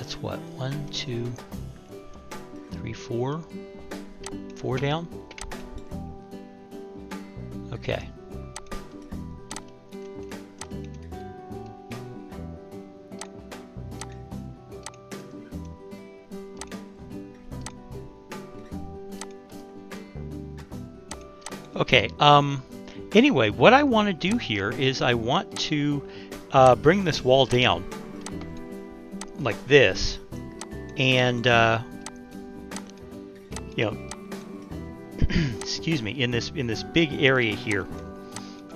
that's what, 1, 2, 3, 4. 4 down? Okay. Okay, anyway, what I want to do here is I want to bring this wall down like this, and you know, excuse me, in this big area here,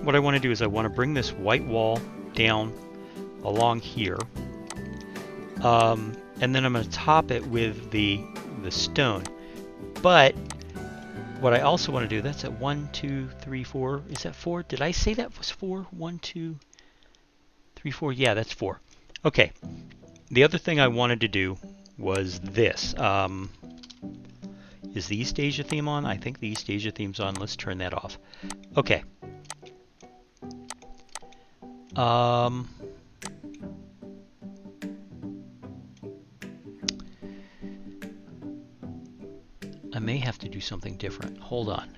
what I want to do is I want to bring this white wall down along here, and then I'm going to top it with the stone. But what I also want to do, that's at 1, 2, 3, 4. Is that 4? Did I say that was 4? 1, 2, 3, 4. Yeah, that's 4. Okay. The other thing I wanted to do was this. Is the East Asia theme on? I think the East Asia theme's on. Let's turn that off. Okay. I may have to do something different. Hold on.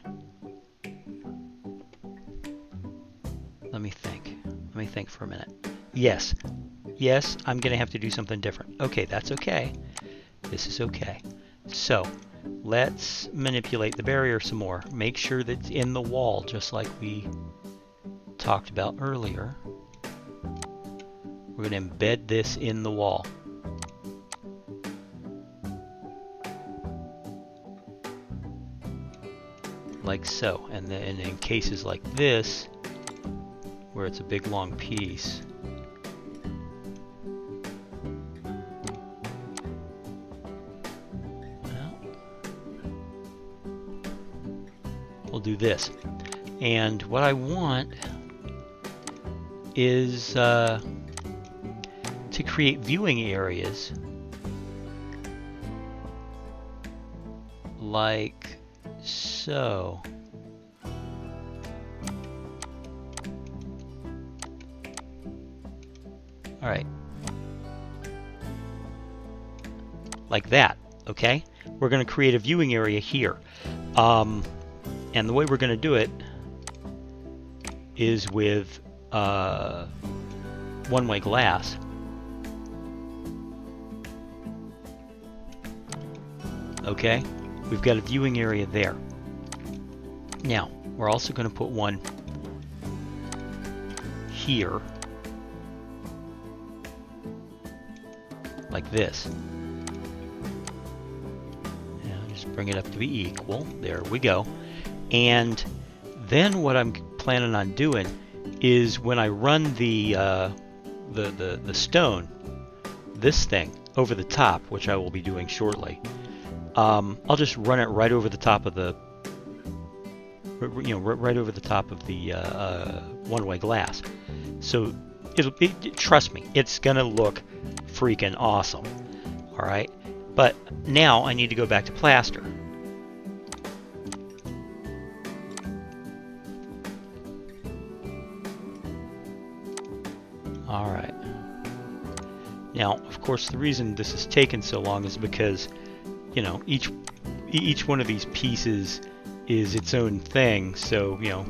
Let me think. Let me think for a minute. Yes. Yes, I'm going to have to do something different. Okay, that's okay. This is okay. So, let's manipulate the barrier some more. Make sure that it's in the wall, just like we talked about earlier. We're going to embed this in the wall. Like so. And then in cases like this, where it's a big long piece, we'll do this. And what I want is to create viewing areas like so. All right. Like that, okay? We're going to create a viewing area here. And the way we're going to do it is with one-way glass. Okay? We've got a viewing area there. Now, we're also going to put one here, like this. Now, just bring it up to be equal. There we go. And then what I'm planning on doing is when I run the stone, this thing, over the top, which I will be doing shortly, I'll just run it right over the top of the, right over the top of the one-way glass. So trust me, it's gonna look freaking awesome. All right, but now I need to go back to plaster. All right. Now, of course, the reason this has taken so long is because, you know, each one of these pieces is its own thing. So, you know,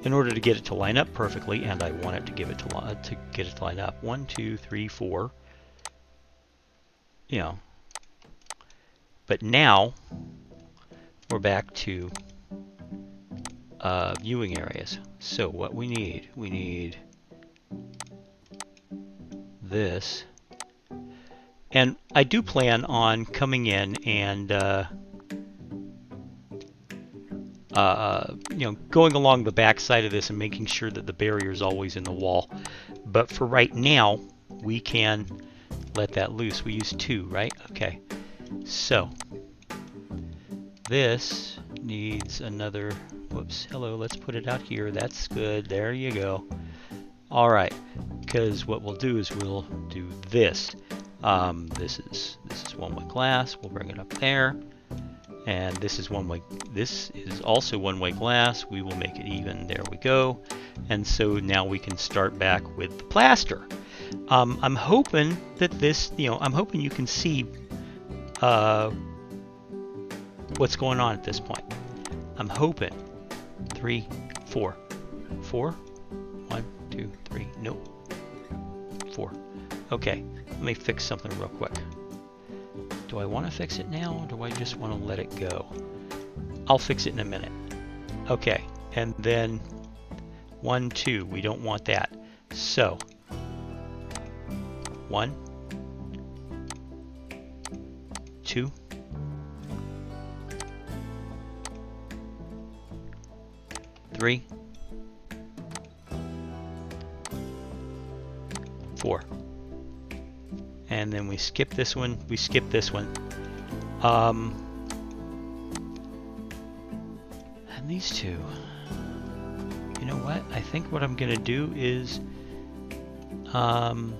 in order to get it to line up perfectly, and I want it to get it to line up, 1, 2, 3, 4. You know. But now we're back to viewing areas. So what we need this. And I do plan on coming in and you know, going along the back side of this and making sure that the barrier is always in the wall. But for right now, we can let that loose. We use 2, right? Okay. So this needs another. Whoops. Hello. Let's put it out here. That's good. There you go. All right. Because what we'll do is we'll do this. This is one-way glass. We'll bring it up there. And this is one-way. This is also one-way glass. We will make it even. There we go. And so now we can start back with the plaster. I'm hoping that this, I'm hoping you can see what's going on at this point. I'm hoping. 3, 4. 4? 1, 2, 3. Nope. 4. Okay, let me fix something real quick. Do I want to fix it now, or do I just want to let it go? I'll fix it in a minute. Okay, and then 1, 2. We don't want that. So 1, 2, 3, 4. And then we skip this one, we skip this one. And these two. You know what? I think what I'm gonna do is well,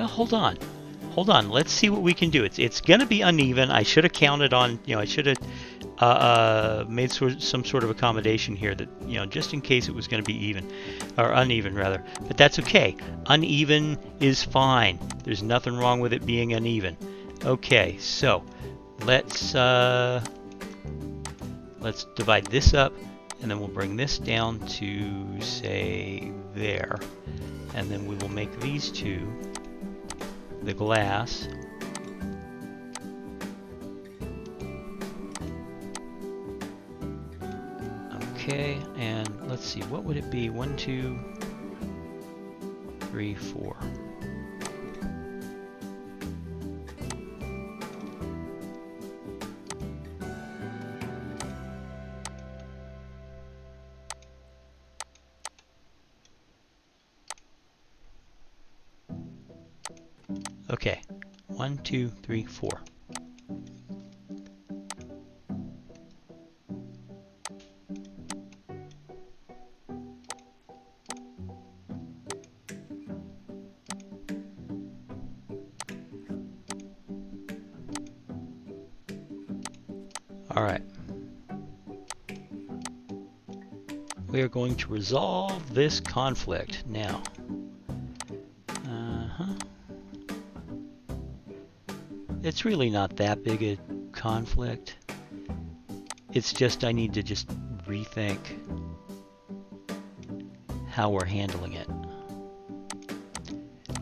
hold on. Hold on, let's see what we can do. It's going to be uneven. I should have counted on, I should have made some sort of accommodation here that, just in case it was going to be even, or uneven rather. But that's okay. Uneven is fine. There's nothing wrong with it being uneven. Okay, so let's divide this up, and then we'll bring this down to, say, there. And then we will make these two the glass. Okay, and let's see, what would it be? 1, 2, 3, 4. Okay, 1, 2, 3, 4. All right. We are going to resolve this conflict now. It's really not that big a conflict. It's just I need to just rethink how we're handling it.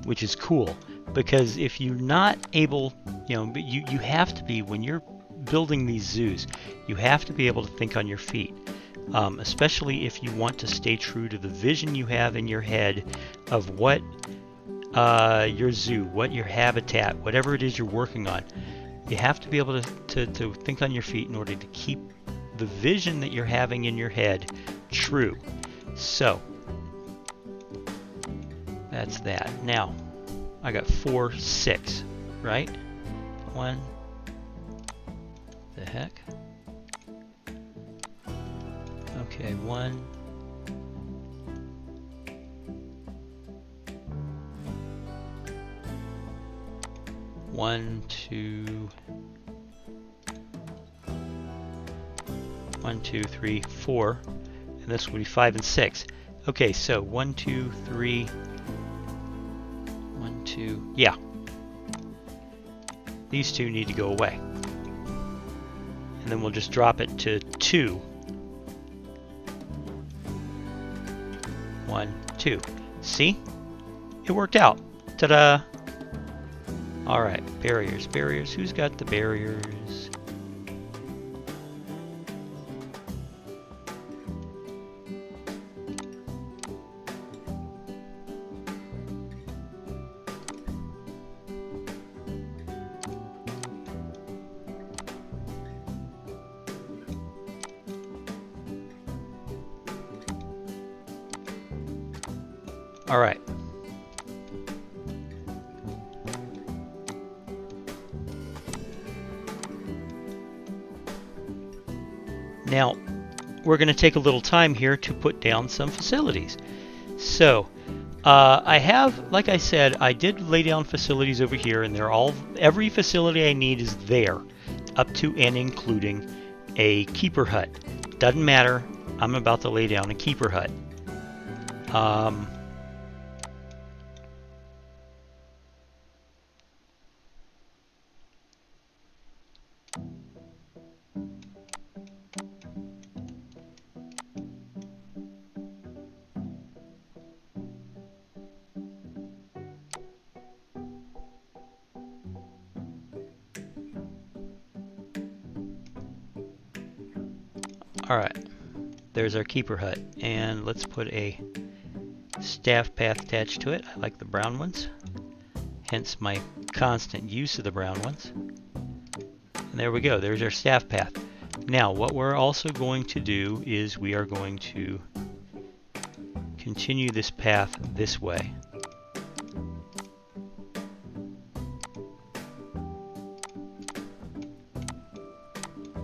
Which is cool, because if you're not able, you have to be, when you're building these zoos, you have to be able to think on your feet. Especially if you want to stay true to the vision you have in your head of what your zoo, what your habitat, whatever it is you're working on. You have to be able to think on your feet in order to keep the vision that you're having in your head true. So that's that. Now I got 4, 6, right? 1. The heck? Okay, 1. 1, 2, 1, 2, 3, 4, and this will be 5 and 6. Okay, so 1, 2, 3, 1, 2, yeah. These two need to go away. And then we'll just drop it to 2. 1, 2. See? It worked out. Ta-da! Alright, barriers, barriers. Who's got the barriers? Alright. Now, we're going to take a little time here to put down some facilities. So, I have, like I said, I did lay down facilities over here, and they're all, every facility I need is there, up to and including a keeper hut. Doesn't matter, I'm about to lay down a keeper hut. Alright, there's our keeper hut, and let's put a staff path attached to it. I like the brown ones, hence my constant use of the brown ones. And there we go, there's our staff path. Now what we're also going to do is we are going to continue this path this way.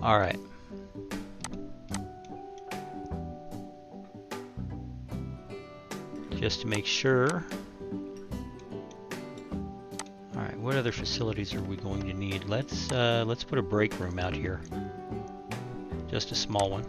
Alright. Just to make sure. Alright, what other facilities are we going to need? Let's put a break room out here. Just a small one.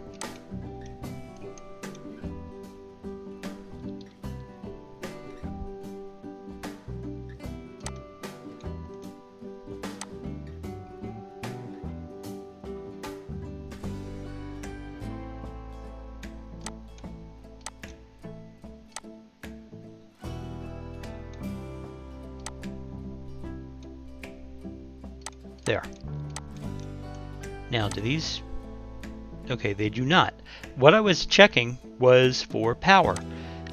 There. Now, do these... Okay, they do not. What I was checking was for power.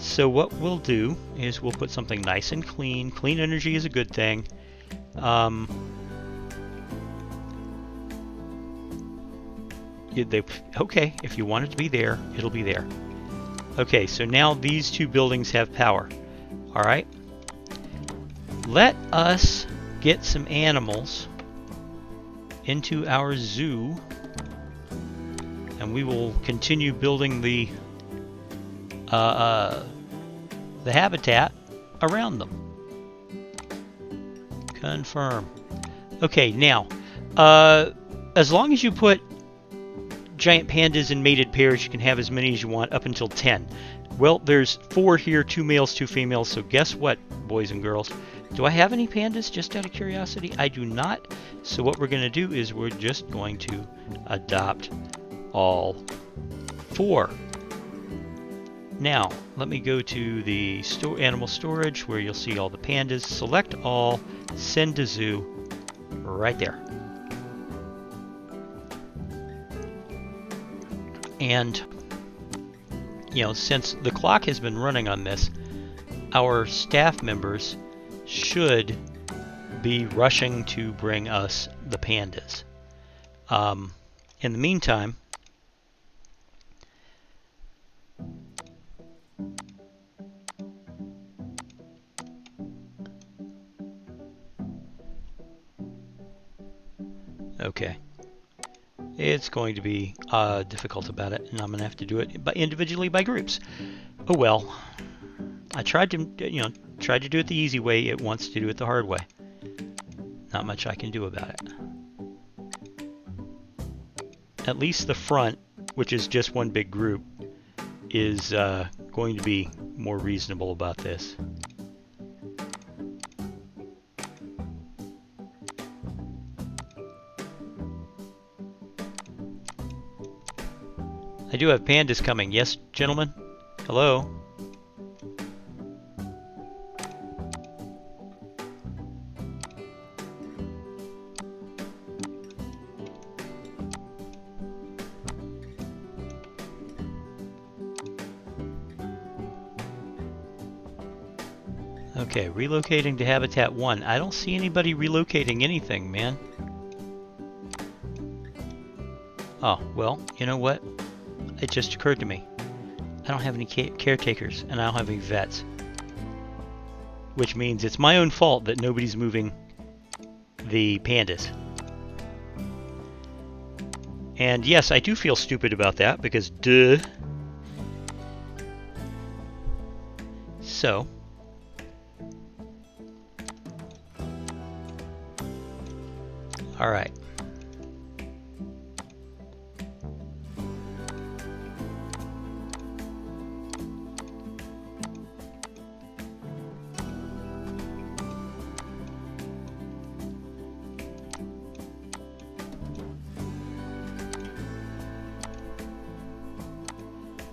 So what we'll do is we'll put something nice and clean. Clean energy is a good thing. Okay, if you want it to be there, it'll be there. Okay, so now these two buildings have power. Alright. Let us get some animals into our zoo, and we will continue building the habitat around them. Confirm. Okay, now, as long as you put giant pandas in mated pairs, you can have as many as you want, up until 10. Well, there's 4 here, 2 males, 2 females, so guess what, boys and girls? Do I have any pandas, just out of curiosity? I do not. So what we're going to do is we're just going to adopt all 4. Now, let me go to the animal storage where you'll see all the pandas. Select all, send to zoo, right there. And, you know, since the clock has been running on this, our staff members should be rushing to bring us the pandas. In the meantime, okay, it's going to be difficult about it, and I'm going to have to do it individually by groups. Oh well, I tried to, tried to do it the easy way. It wants to do it the hard way. Not much I can do about it. At least the front, which is just one big group, is going to be more reasonable about this. I do have pandas coming. Yes, gentlemen? Hello? Okay, relocating to Habitat 1. I don't see anybody relocating anything, man. Oh, well, you know what? It just occurred to me. I don't have any caretakers, and I don't have any vets. Which means it's my own fault that nobody's moving the pandas. And yes, I do feel stupid about that, because duh. So, All right.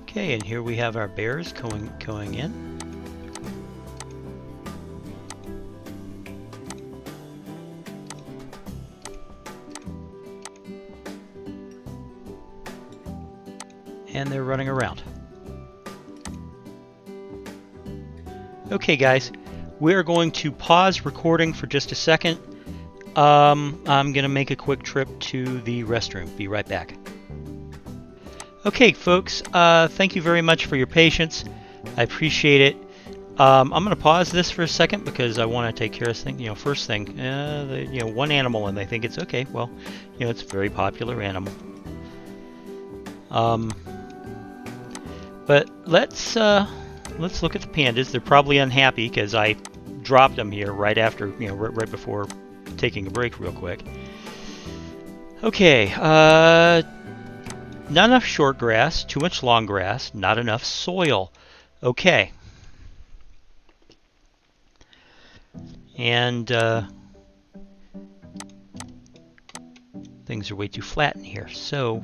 Okay, and here we have our bears going in. And they're running around. Okay guys, we're going to pause recording for just a second. I'm going to make a quick trip to the restroom. Be right back. Okay folks, thank you very much for your patience. I appreciate it. I'm going to pause this for a second because I want to take care of things. You know, first thing, one animal and they think it's okay. Well, you know, it's a very popular animal. But let's look at the pandas. They're probably unhappy because I dropped them here right after, right before taking a break real quick. Okay, not enough short grass, too much long grass, not enough soil. Okay. And things are way too flat in here. So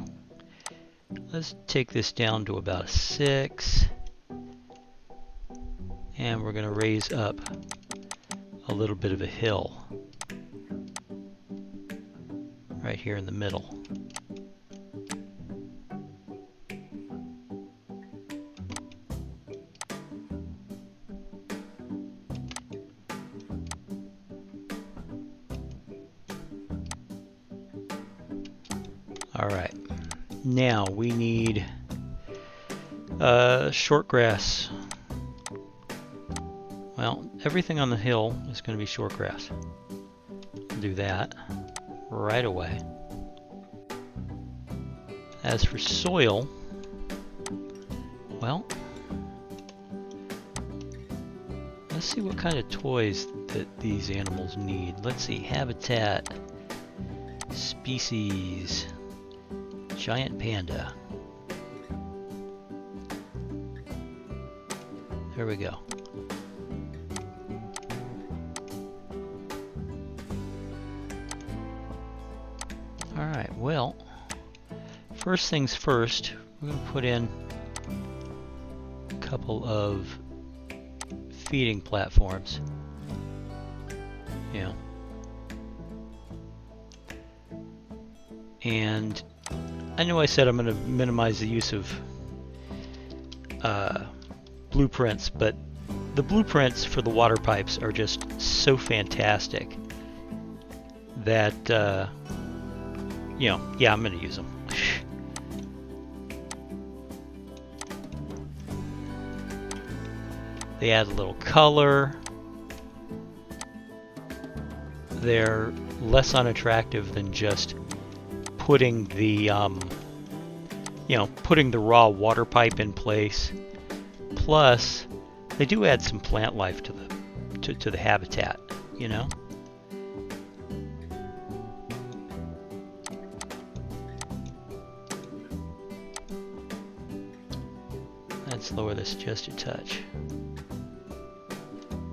let's take this down to about a 6. And we're going to raise up a little bit of a hill right here in the middle. All right, now we need short grass. Well, everything on the hill is going to be short grass. I'll do that right away. As for soil, well, let's see what kind of toys that these animals need. Let's see, habitat, species, giant panda. There we go. Alright, well, first things first, we're going to put in a couple of feeding platforms. And I know I said I'm going to minimize the use of blueprints, but the blueprints for the water pipes are just so fantastic that, yeah, I'm going to use them. They add a little color. They're less unattractive than just putting the, putting the raw water pipe in place. Plus, they do add some plant life to the habitat, Let's lower this just a touch.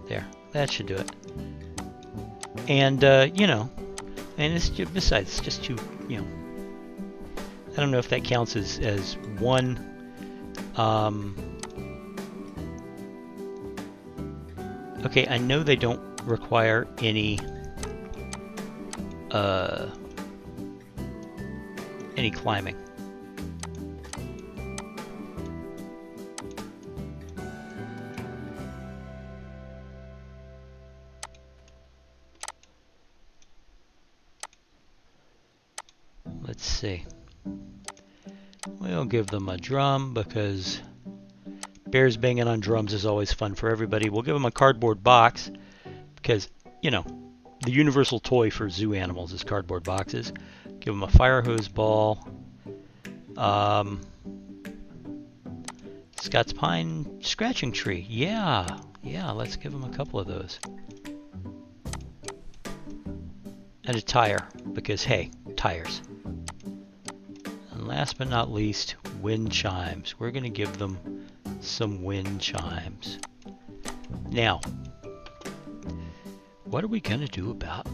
There, that should do it. And, and it's just, besides, it's just too, I don't know if that counts as one, okay, I know they don't require any climbing. Let's see. We'll give them a drum because bears banging on drums is always fun for everybody. We'll give them a cardboard box because, the universal toy for zoo animals is cardboard boxes. Give them a fire hose ball. Scott's pine scratching tree. Yeah, let's give them a couple of those. and a tire, because hey, tires. And last but not least, wind chimes. We're going to give them some wind chimes. Now, what are we going to do about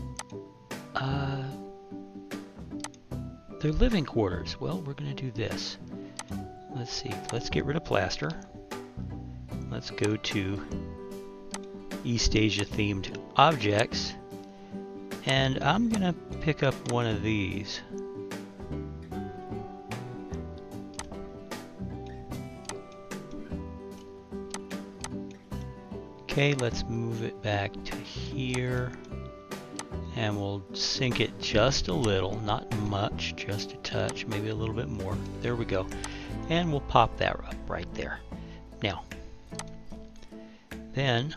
their living quarters? Well, we're going to do this. Let's see. Let's get rid of plaster. Let's go to East Asia themed objects. And I'm going to pick up one of these. Okay, let's move it back to here. And we'll sink it just a little, not much, just a touch, maybe a little bit more. There we go. And we'll pop that up right there. Now, then,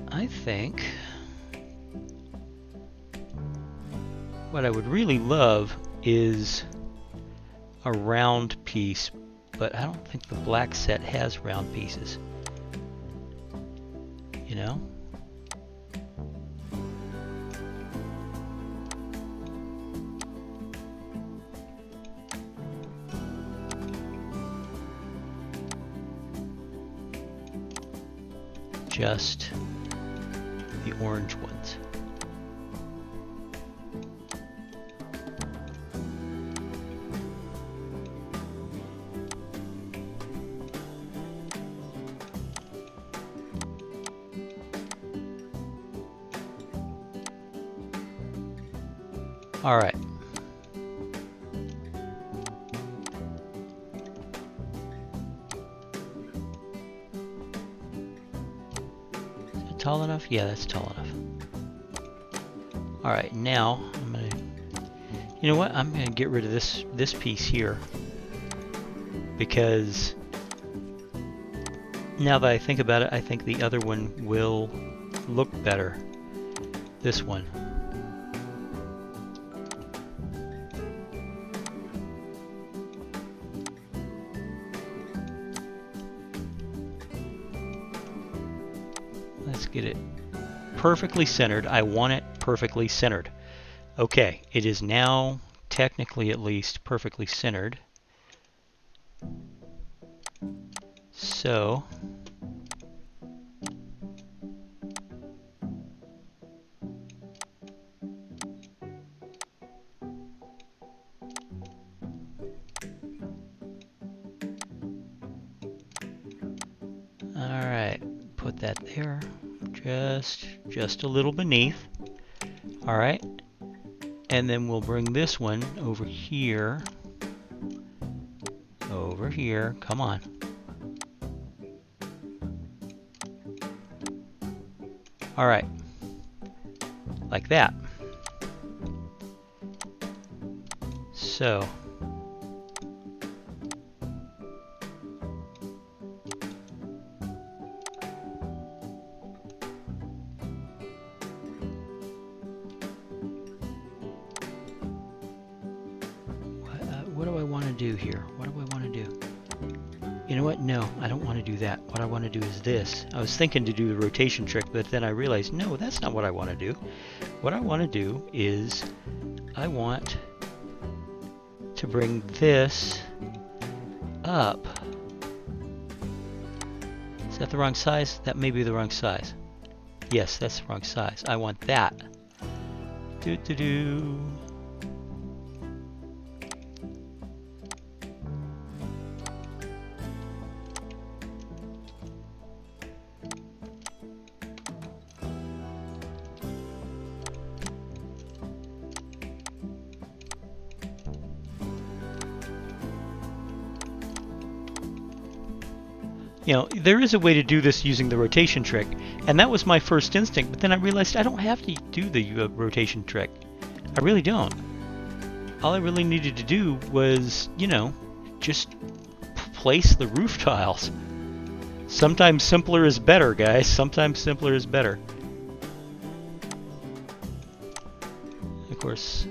I think what I would really love is a round piece, but I don't think the black set has round pieces. You know? Just the orange ones. All right. Tall enough? Yeah, that's tall enough. Alright, now I'm gonna, you know what? I'm gonna get rid of this piece here, because now that I think about it, I think the other one will look better. This one. Let's get it perfectly centered. I want it perfectly centered. Okay, it is now technically at least perfectly centered. So alright, put that there. Just a little beneath. Alright. And then we'll bring this one over here. Over here. Come on. Alright. Like that. So what do I want to do here? What do I want to do? You know what? No, I don't want to do that. What I want to do is this. I was thinking to do the rotation trick, but then I realized, no, that's not what I want to do. What I want to do is I want to bring this up. Is that the wrong size? That may be the wrong size. Yes, that's the wrong size. I want that. Do-do-do. You know, there is a way to do this using the rotation trick, and that was my first instinct, but then I realized I don't have to do the rotation trick. I really don't. All I really needed to do was, you know, just place the roof tiles. Sometimes simpler is better, guys. Sometimes simpler is better. Of course,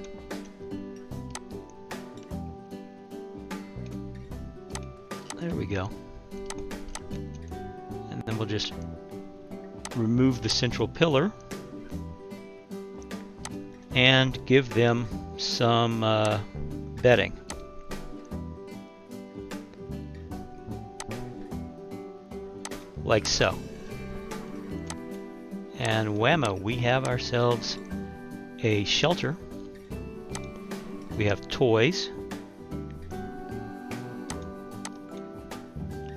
there we go. And then we'll just remove the central pillar and give them some bedding. Like so. And whammo, we have ourselves a shelter. We have toys.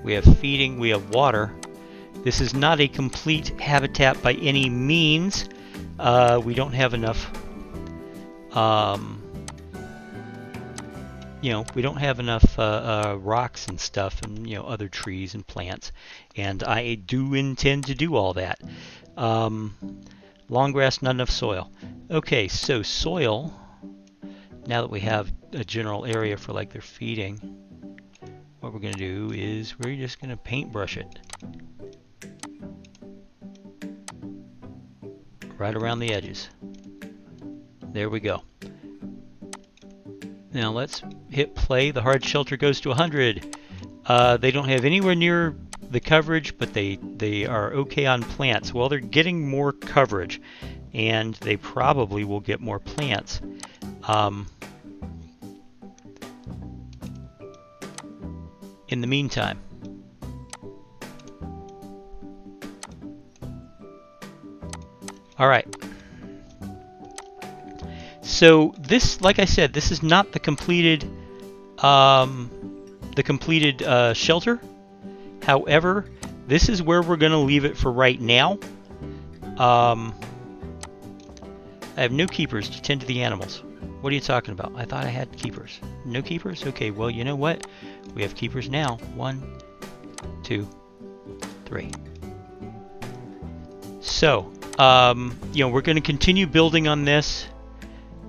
We have feeding, we have water. This is not a complete habitat by any means. We don't have enough, we don't have enough rocks and stuff and, other trees and plants. And I do intend to do all that. Long grass, not enough soil. Okay, so soil, now that we have a general area for like their feeding, what we're going to do is we're just going to paintbrush it right around the edges. There we go. Now let's hit play. The hard shelter goes to 100. They don't have anywhere near the coverage, but they are okay on plants. Well, they're getting more coverage, and they probably will get more plants. In the meantime, all right. So this, like I said, this is not the completed shelter. However, this is where we're going to leave it for right now. I have no keepers to tend to the animals. What are you talking about? I thought I had keepers. No keepers? Okay, well, you know what? We have keepers now. 1, 2, 3. So, we're going to continue building on this.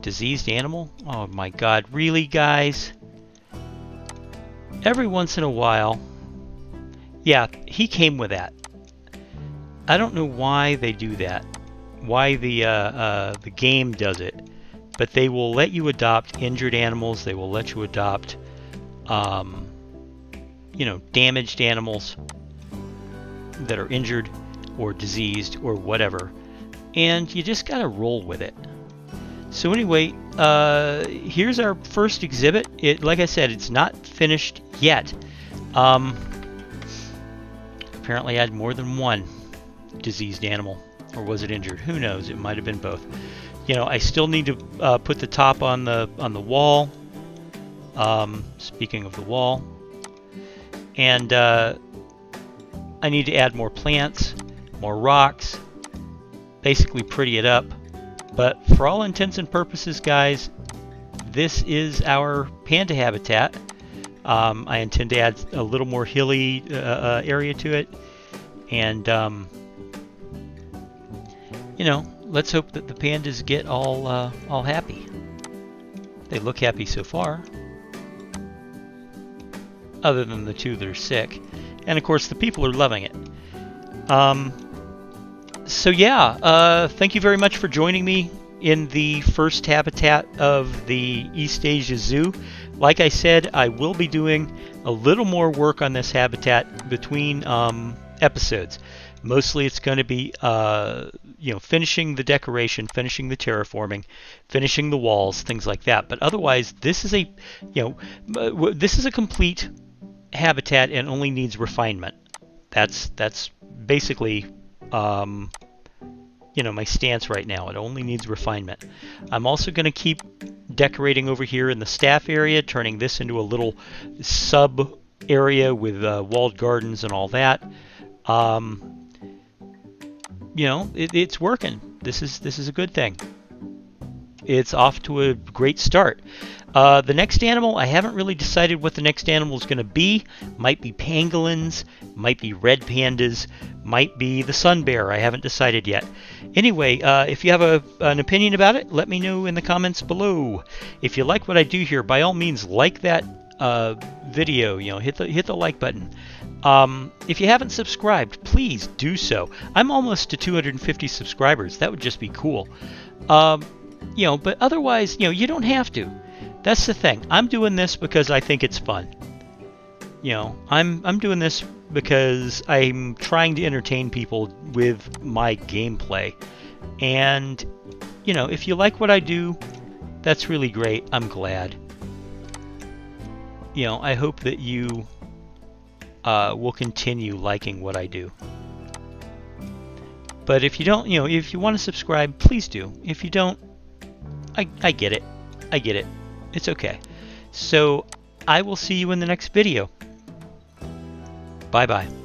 Diseased animal? Oh my god, really, guys? Every once in a while. Yeah, he came with that. I don't know why they do that. Why the game does it. But they will let you adopt injured animals. They will let you adopt, damaged animals that are injured or diseased or whatever. And you just gotta roll with it. So anyway, here's our first exhibit. Like I said, it's not finished yet. Apparently I had more than one diseased animal. Or was it injured? Who knows? It might have been both. I still need to put the top on the wall. Speaking of the wall. And I need to add more plants, more rocks, basically pretty it up. But for all intents and purposes, guys, this is our panda habitat. I intend to add a little more hilly area to it. And, let's hope that the pandas get all happy. They look happy so far. Other than the two that are sick. And, of course, the people are loving it. So yeah, thank you very much for joining me in the first habitat of the East Asia Zoo. Like I said, I will be doing a little more work on this habitat between episodes. Mostly it's going to be finishing the decoration, finishing the terraforming, finishing the walls, things like that. But otherwise, this is a complete habitat and only needs refinement. That's basically my stance right now. It only needs refinement. I'm also going to keep decorating over here in the staff area, turning this into a little sub area with walled gardens and all that. It's working. This is a good thing. It's off to a great start. The next animal, I haven't really decided what the next animal is going to be. Might be pangolins, might be red pandas, might be the sun bear. I haven't decided yet. Anyway, if you have an opinion about it, let me know in the comments below. If you like what I do here, by all means, like that video. Hit the like button. If you haven't subscribed, please do so. I'm almost to 250 subscribers. That would just be cool. But otherwise, you don't have to. That's the thing. I'm doing this because I think it's fun. I'm doing this because I'm trying to entertain people with my gameplay. And you know, if you like what I do, that's really great. I'm glad. You know, I hope that you will continue liking what I do. But if you don't, you know, if you want to subscribe, please do. If you don't, I get it. I get it. It's okay. So I will see you in the next video. Bye-bye.